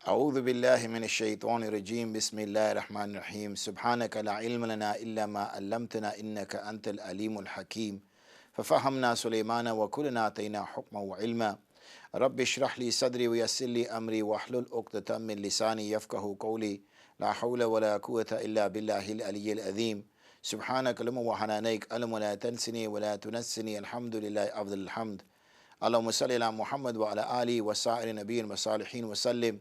أعوذ بالله من الشيطان الرجيم بسم الله الرحمن الرحيم سبحانك لا علم لنا إلا ما علمتنا إنك أنت العليم الحكيم ففهمنا سليمان وكلنا آتينا حكما وعلما رب اشرح لي صدري ويسر لي أمري واحلل عقدة من لساني يفقهوا قولي لا حول ولا قوة إلا بالله العلي العظيم سبحانك اللهم وحنانيك ألم ولا تنسني ولا تنسني الحمد لله أفضل الحمد اللهم صل على محمد وعلى آله وسائر النبيين والصالحين وسلم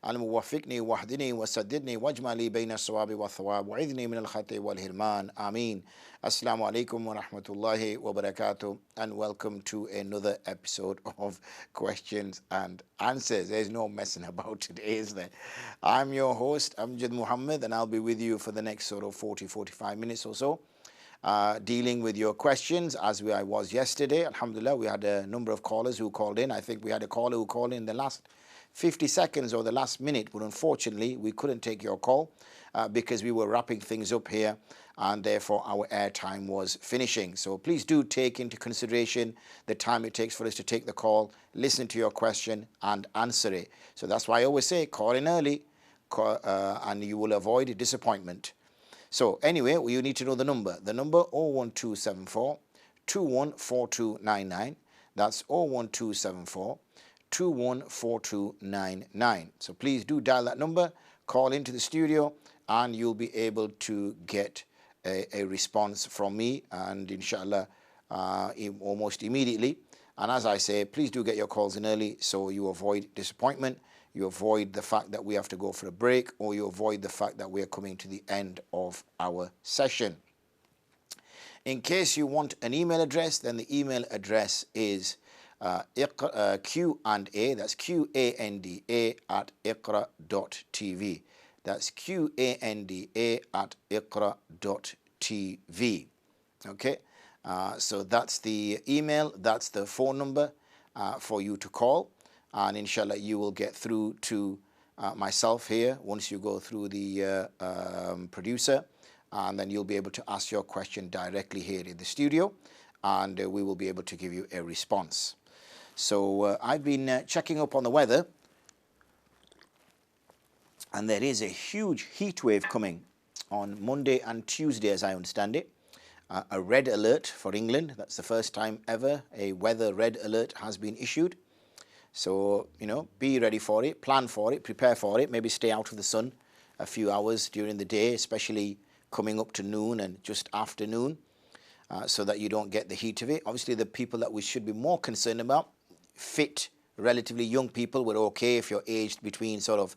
اللهم وفقني واهدني وسددني واجمع لي بين الصواب والثواب وعذني من الخطأ والهرمان آمين. Assalamu alaikum wa rahmatullahi wa barakatuh, and welcome to another episode of questions and answers. There's no messing about today, is there? I'm your host Amjad Muhammad, and I'll be with you for the next sort of 40-45 minutes or so, dealing with your questions as I was yesterday. Alhamdulillah, we had a number of callers who called in. I think we had a caller who called in the last 50 seconds or the last minute, but unfortunately we couldn't take your call because we were wrapping things up here, and therefore our airtime was finishing. So please do take into consideration the time it takes for us to take the call, listen to your question and answer it. So that's why I always say call in early, and you will avoid disappointment. So anyway, you need to know the number 01274 214299. That's 01274 214299. So please do dial that number, call into the studio, and you'll be able to get a response from me, and inshallah almost immediately. And as I say, please do get your calls in early so you avoid disappointment, you avoid the fact that we have to go for a break, or you avoid the fact that we are coming to the end of our session. In case you want an email address, then the email address is Q&A, that's Q-A-N-D-A at iqra.tv. That's Q-A-N-D-A at iqra.tv. Okay, so that's the email, that's the phone number for you to call, and inshallah you will get through to myself here once you go through the producer, and then you'll be able to ask your question directly here in the studio, and we will be able to give you a response. So I've been checking up on the weather, and there is a huge heat wave coming on Monday and Tuesday, as I understand it. A red alert for England. That's the first time ever a weather red alert has been issued. So, be ready for it, plan for it, prepare for it. Maybe stay out of the sun a few hours during the day, especially coming up to noon and just after noon, so that you don't get the heat of it. Obviously, the people that we should be more concerned about, fit, relatively young people, we're okay if you're aged between sort of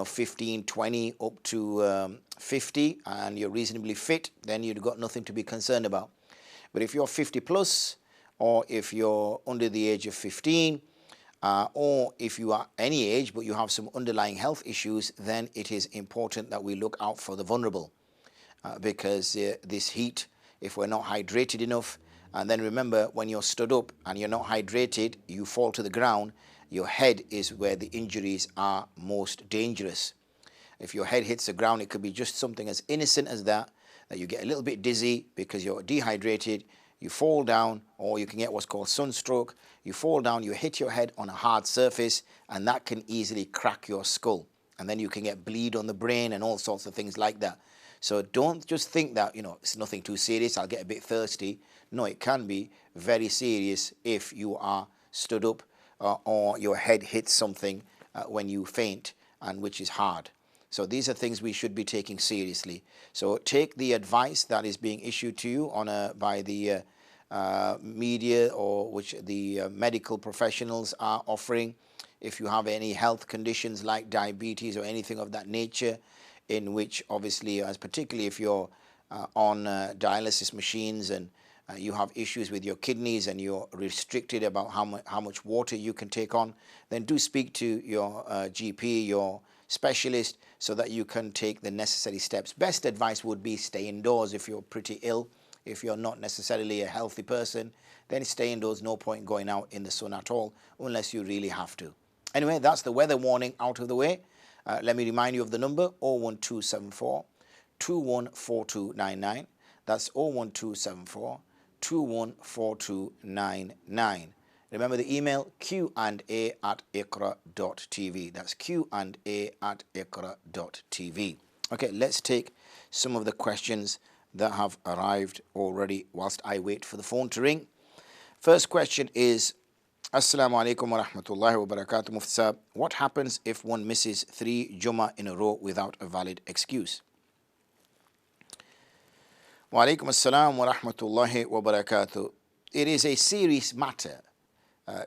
15, 20 up to 50 and you're reasonably fit, then you've got nothing to be concerned about. But if you're 50 plus, or if you're under the age of 15, or if you are any age but you have some underlying health issues, then it is important that we look out for the vulnerable, because this heat, if we're not hydrated enough, and then remember, when you're stood up and you're not hydrated, you fall to the ground, your head is where the injuries are most dangerous. If your head hits the ground, it could be just something as innocent as that you get a little bit dizzy because you're dehydrated, you fall down, or you can get what's called sunstroke. You fall down, you hit your head on a hard surface, and that can easily crack your skull. And then you can get bleed on the brain and all sorts of things like that. So don't just think that, it's nothing too serious, I'll get a bit thirsty. No, it can be very serious if you are stood up or your head hits something when you faint, and which is hard. So these are things we should be taking seriously. So take the advice that is being issued to you by the media, or which the medical professionals are offering. If you have any health conditions like diabetes or anything of that nature, in which obviously, as particularly if you're on dialysis machines and you have issues with your kidneys and you're restricted about how much water you can take on, then do speak to your GP, your specialist, so that you can take the necessary steps. Best advice would be stay indoors if you're pretty ill. If you're not necessarily a healthy person, then stay indoors. No point going out in the sun at all unless you really have to. Anyway, that's the weather warning out of the way. Let me remind you of the number 01274 214299. That's 01274 214299. Remember the email q&a@iqra.tv. That's q&a@iqra.tv. Okay, let's take some of the questions that have arrived already whilst I wait for the phone to ring. First question is, Assalamu alaikum wa rahmatullahi wa barakatuh, Mufti Sahab. What happens if one misses 3 Jummah in a row without a valid excuse? Wa alaikum assalam wa rahmatullahi wa barakatuh. It is a serious matter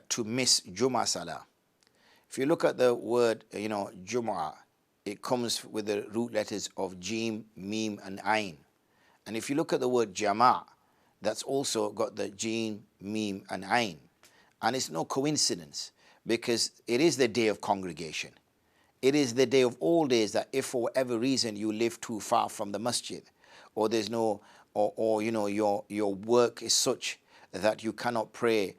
to miss Jummah Salah. If you look at the word, Jummah, it comes with the root letters of Jim, Mim, and Ain. And if you look at the word Jama', that's also got the Jim, Mim, and Ain. And it's no coincidence, because it is the day of congregation. It is the day of all days that if for whatever reason you live too far from the masjid, or there's no, your work is such that you cannot pray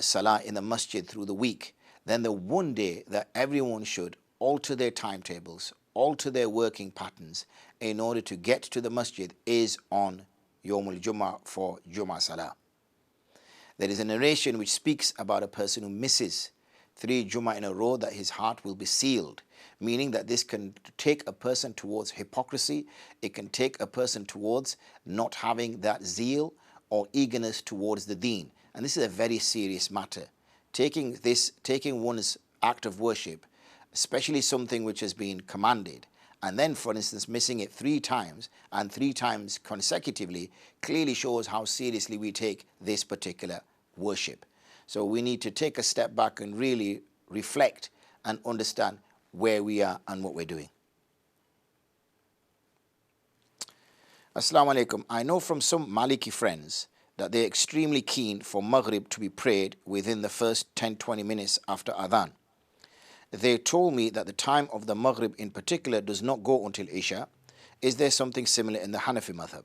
Salah in the masjid through the week, then the one day that everyone should alter their timetables, alter their working patterns in order to get to the masjid is on Yawmul Jummah for Jummah Salah. There is a narration which speaks about a person who misses 3 Jummah in a row, that his heart will be sealed, meaning that this can take a person towards hypocrisy. It can take a person towards not having that zeal or eagerness towards the deen. And this is a very serious matter. Taking one's act of worship, especially something which has been commanded, and then, for instance, missing it 3 times and 3 times consecutively, clearly shows how seriously we take this particular worship. So we need to take a step back and really reflect and understand where we are and what we're doing. Assalamu alaikum. I know from some Maliki friends that they're extremely keen for Maghrib to be prayed within the first 10-20 minutes after Adhan. They told me that the time of the Maghrib in particular does not go until Isha. Is there something similar in the Hanafi madhab?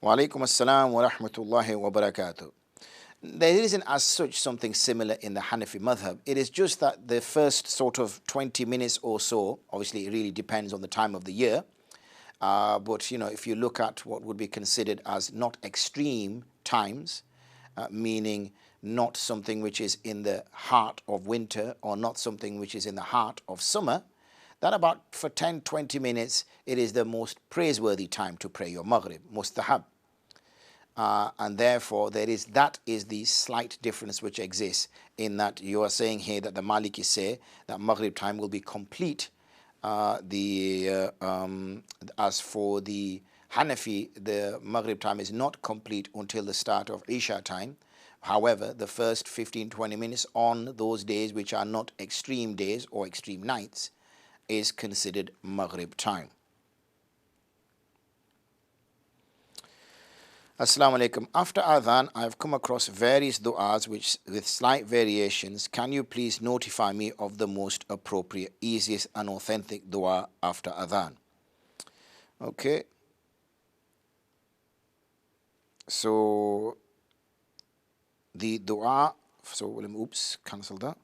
Wa alaikum assalam wa rahmatullahi wa barakatuh. There isn't as such something similar in the Hanafi madhab. It is just that the first sort of 20 minutes or so, obviously it really depends on the time of the year, but if you look at what would be considered as not extreme times, meaning not something which is in the heart of winter or not something which is in the heart of summer, that about for 10-20 minutes it is the most praiseworthy time to pray your Maghrib, mustahab. And therefore that is the slight difference which exists, in that you are saying here that the Maliki say that Maghrib time will be complete. As for the Hanafi, the Maghrib time is not complete until the start of Isha time. However, the first 15-20 minutes on those days which are not extreme days or extreme nights is considered Maghrib time. Assalamu alaikum. After Adhan, I have come across various du'as with slight variations. Can you please notify me of the most appropriate, easiest and authentic du'a after Adhan? Okay. So the dua, cancel that.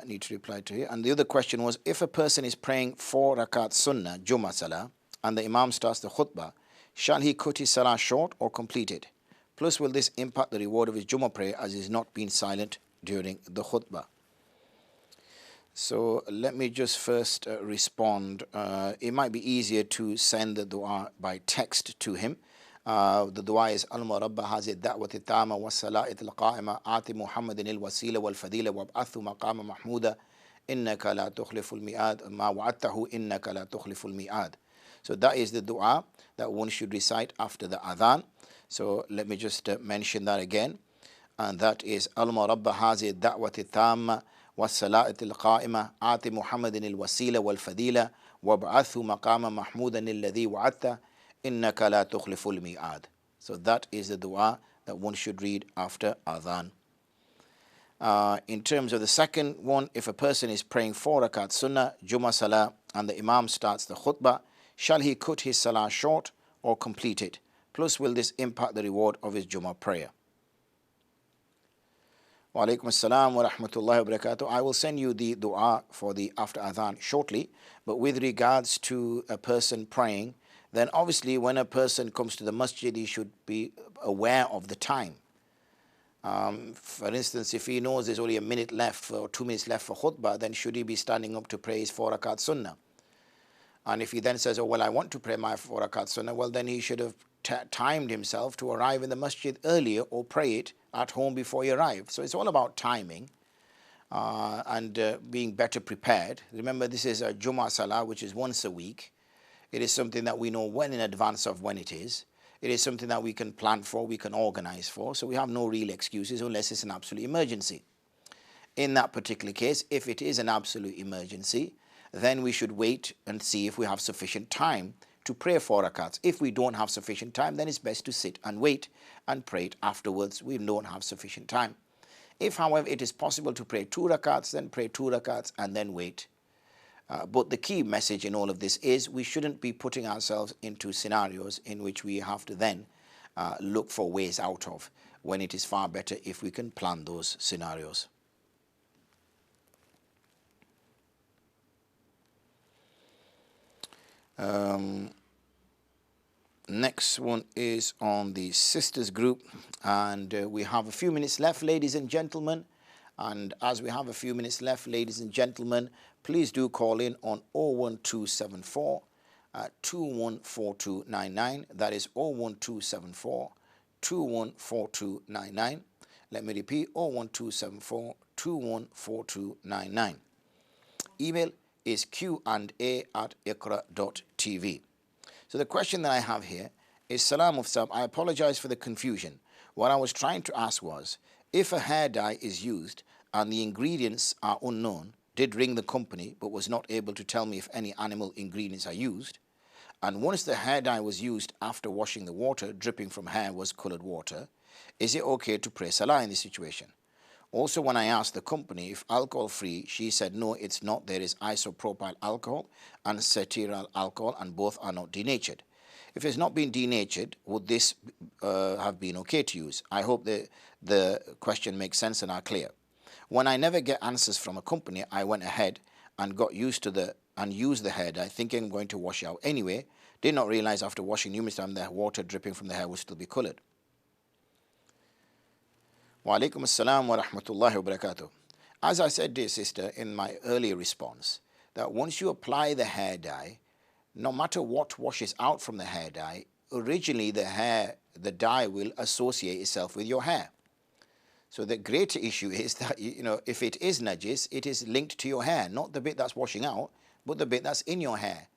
Need to reply to here. And the other question was, if a person is praying 4 rakat sunnah, Jummah Salah, and the Imam starts the khutbah, shall he cut his Salah short or complete it? Plus, will this impact the reward of his Jummah prayer as he has not been silent during the khutbah? So let me just first respond. It might be easier to send the dua by text to him. The dua is Allahumma rabba hazi da'wati tama wa sala'it al-qa'ima ati Muhammadin al-wasila wal-fadila wab'athu maqama mahmuda innaka la tukhliful mi'ad ma wa'attahu innaka la tukhliful mi'ad. So that is the dua that one should recite after the adhan. So let me just mention that again. And that is Allahumma rabba hazi da'wati tama wa sala'it al-qa'ima ati Muhammadin al-wasila wal-fadila wab'athu maqama mahmudan alladhi wa'atta innaka la tukhliful mi'ad. So that is the dua that one should read after adhan. In terms of the second one, if a person is praying 4 rakat sunnah, Jummah Salah, and the Imam starts the khutbah, shall he cut his Salah short or complete it? Plus, will this impact the reward of his Jummah prayer? Wa alaikum assalam wa rahmatullahi wa barakatuh. I will send you the dua for the after adhan shortly, but with regards to a person praying then obviously when a person comes to the masjid, he should be aware of the time. For instance, if he knows there's only a minute left or 2 minutes left for khutbah, then should he be standing up to pray his 4 rakat sunnah? And if he then says, oh, well, I want to pray my 4 rakat sunnah, well, then he should have timed himself to arrive in the masjid earlier or pray it at home before he arrived. So it's all about timing and being better prepared. Remember, this is a Jummah Salah, which is once a week. It is something that we know well in advance of when it is. It is something that we can plan for, we can organize for. So we have no real excuses unless it's an absolute emergency. In that particular case, if it is an absolute emergency, then we should wait and see if we have sufficient time to pray 4 rakats. If we don't have sufficient time, then it's best to sit and wait and pray it afterwards. We don't have sufficient time. If, however, it is possible to pray 2 rakats, then pray 2 rakats and then wait. But the key message in all of this is we shouldn't be putting ourselves into scenarios in which we have to then look for ways out of, when it is far better if we can plan those scenarios. Next one is on the sisters group, and we have a few minutes left, ladies and gentlemen. And as we have a few minutes left, ladies and gentlemen, please do call in on 01274 214299. That is 01274 214299. Let me repeat, 01274 214299. Email is q&a@iqra.tv. So the question that I have here is, Salam Mufsab, I apologize for the confusion. What I was trying to ask was, if a hair dye is used and the ingredients are unknown, did ring the company but was not able to tell me if any animal ingredients are used, and once the hair dye was used after washing the water, dripping from hair was colored water, is it okay to pray Salah in this situation? Also, when I asked the company if alcohol-free, she said, no, it's not. There is isopropyl alcohol and cetyl alcohol, and both are not denatured. If it's not been denatured, would this have been okay to use? I hope the question makes sense and are clear. When I never get answers from a company, I went ahead and got used to used the hair dye, thinking I'm going to wash it out anyway. Did not realize after washing numerous times the water dripping from the hair would still be colored. Wa alaikum assalam wa rahmatullahi wa barakatuh. As I said, dear sister, in my earlier response, that once you apply the hair dye, no matter what washes out from the hair dye, originally the dye will associate itself with your hair. So the greater issue is that, if it is najis, it is linked to your hair, not the bit that's washing out, but the bit that's in your hair.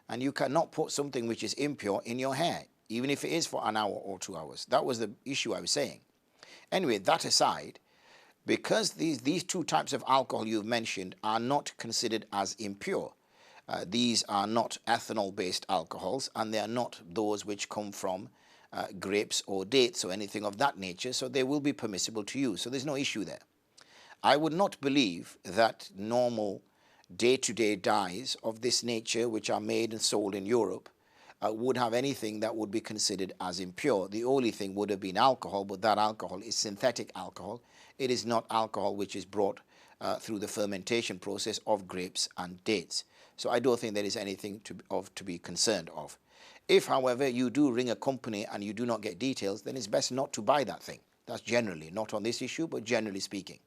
And you cannot put something which is impure in your hair, even if it is for an hour or 2 hours. That was the issue I was saying. Anyway, that aside, because these 2 types of alcohol you've mentioned are not considered as impure, these are not ethanol-based alcohols, and they are not those which come from grapes or dates or anything of that nature, so they will be permissible to use. So there's no issue there. I would not believe that normal day-to-day dyes of this nature, which are made and sold in Europe, would have anything that would be considered as impure. The only thing would have been alcohol, but that alcohol is synthetic alcohol. It is not alcohol which is brought through the fermentation process of grapes and dates. So I don't think there is anything to be concerned of. If, however, you do ring a company and you do not get details, then it's best not to buy that thing. That's generally, not on this issue, but generally speaking.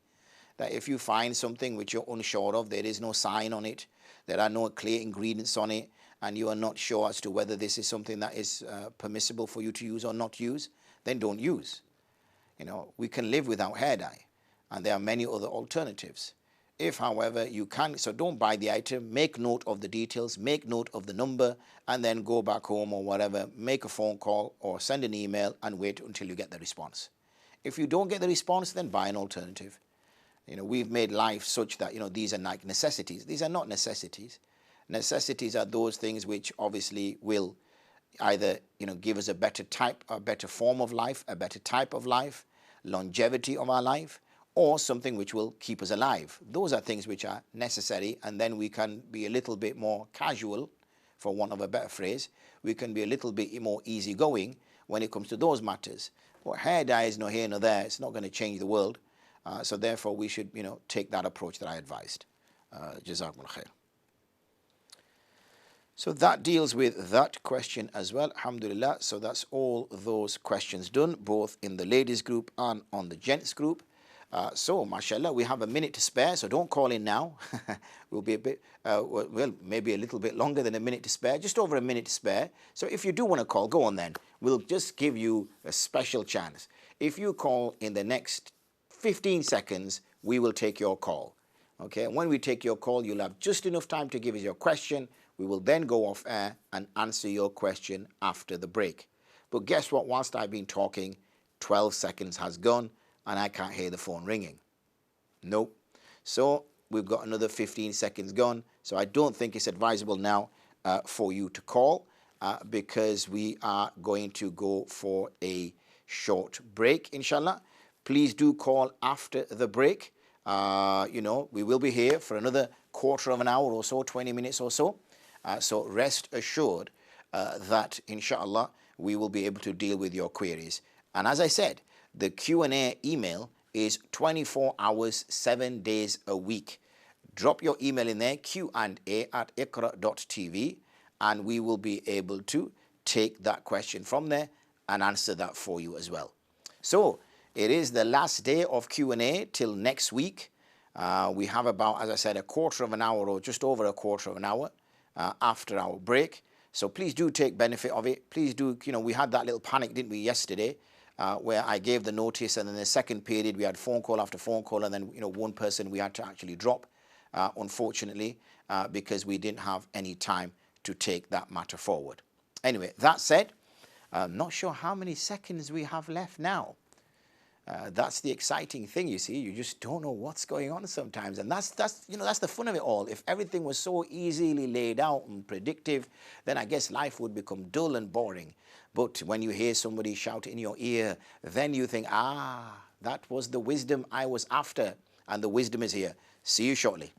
That if you find something which you're unsure of, there is no sign on it, there are no clear ingredients on it, and you are not sure as to whether this is something that is permissible for you to use or not use, then don't use. We can live without hair dye, and there are many other alternatives. If, however, you can, so don't buy the item, make note of the details, make note of the number, and then go back home or whatever, make a phone call or send an email and wait until you get the response. If you don't get the response, then buy an alternative. We've made life such that, these are like necessities. These are not necessities. Necessities are those things which obviously will either, give us a better form of life, a better type of life, longevity of our life, or something which will keep us alive. Those are things which are necessary, and then we can be a little bit more casual, for want of a better phrase. We can be a little bit more easygoing when it comes to those matters. But hair dye is no here nor there. It's not going to change the world. So therefore, we should, take that approach that I advised. Jazakumullah khair. So that deals with that question as well, alhamdulillah. So that's all those questions done, both in the ladies group and on the gents group. So mashallah, we have a minute to spare, so don't call in now. We'll be a bit, well, maybe a little bit longer than a minute to spare, just over a minute to spare. So if you do want to call, go on then. We'll just give you a special chance. If you call in the next 15 seconds, we will take your call. Okay, and when we take your call, you'll have just enough time to give us your question. We will then go off air and answer your question after the break. But guess what? Whilst I've been talking, 12 seconds has gone and I can't hear the phone ringing. Nope. So we've got another 15 seconds gone. So I don't think it's advisable now for you to call because we are going to go for a short break, inshallah. Please do call after the break. You know, we will be here for another quarter of an hour or so, 20 minutes or so. So rest assured that, inshallah, we will be able to deal with your queries. And as I said, the Q&A email is 24 hours, 7 days a week. Drop your email in there, qa@iqra.tv, and we will be able to take that question from there and answer that for you as well. So it is the last day of Q&A till next week. We have about, as I said, a quarter of an hour or just over a quarter of an hour after our break. So please do take benefit of it. Please do, you know, we had that little panic, didn't we, yesterday, where I gave the notice, and then the second period we had phone call after phone call, and then, you know, one person we had to actually drop, unfortunately, because we didn't have any time to take that matter forward. Anyway, that said, I'm not sure how many seconds we have left now. That's the exciting thing, you see. You just don't know what's going on sometimes, and that's you know, that's the fun of it all. If everything was so easily laid out and predictive, then I guess life would become dull and boring. But when you hear somebody shout in your ear, then you think, that was the wisdom I was after, and the wisdom is here. See you shortly.